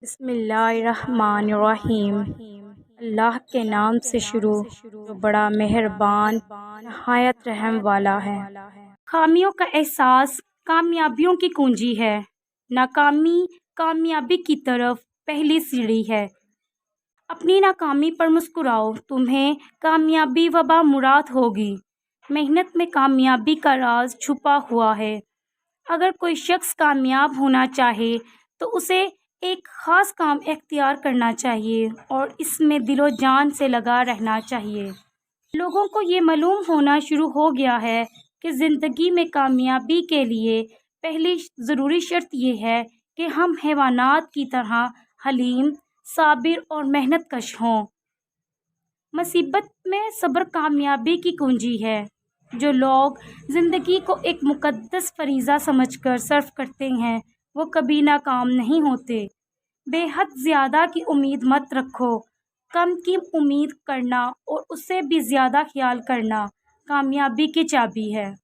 بسم اللہ الرحمن الرحیم۔ اللہ کے نام سے شروع جو بڑا مہربان نہایت رحم والا ہے۔ خامیوں کا احساس کامیابیوں کی کنجی ہے۔ ناکامی کامیابی کی طرف پہلی سیڑھی ہے۔ اپنی ناکامی پر مسکراؤ، تمہیں کامیابی بامراد ہوگی۔ محنت میں کامیابی کا راز چھپا ہوا ہے۔ اگر کوئی شخص کامیاب ہونا چاہے تو اسے ایک خاص کام اختیار کرنا چاہیے اور اس میں دل و جان سے لگا رہنا چاہیے۔ لوگوں کو یہ معلوم ہونا شروع ہو گیا ہے کہ زندگی میں کامیابی کے لیے پہلی ضروری شرط یہ ہے کہ ہم حیوانات کی طرح حلیم، صابر اور محنت کش ہوں۔ مصیبت میں صبر کامیابی کی کنجی ہے۔ جو لوگ زندگی کو ایک مقدس فریضہ سمجھ کر صرف کرتے ہیں وہ کبھی ناکام نہیں ہوتے۔ بے حد زیادہ کی امید مت رکھو، کم کی امید کرنا اور اس سے بھی زیادہ خیال کرنا کامیابی کی چابی ہے۔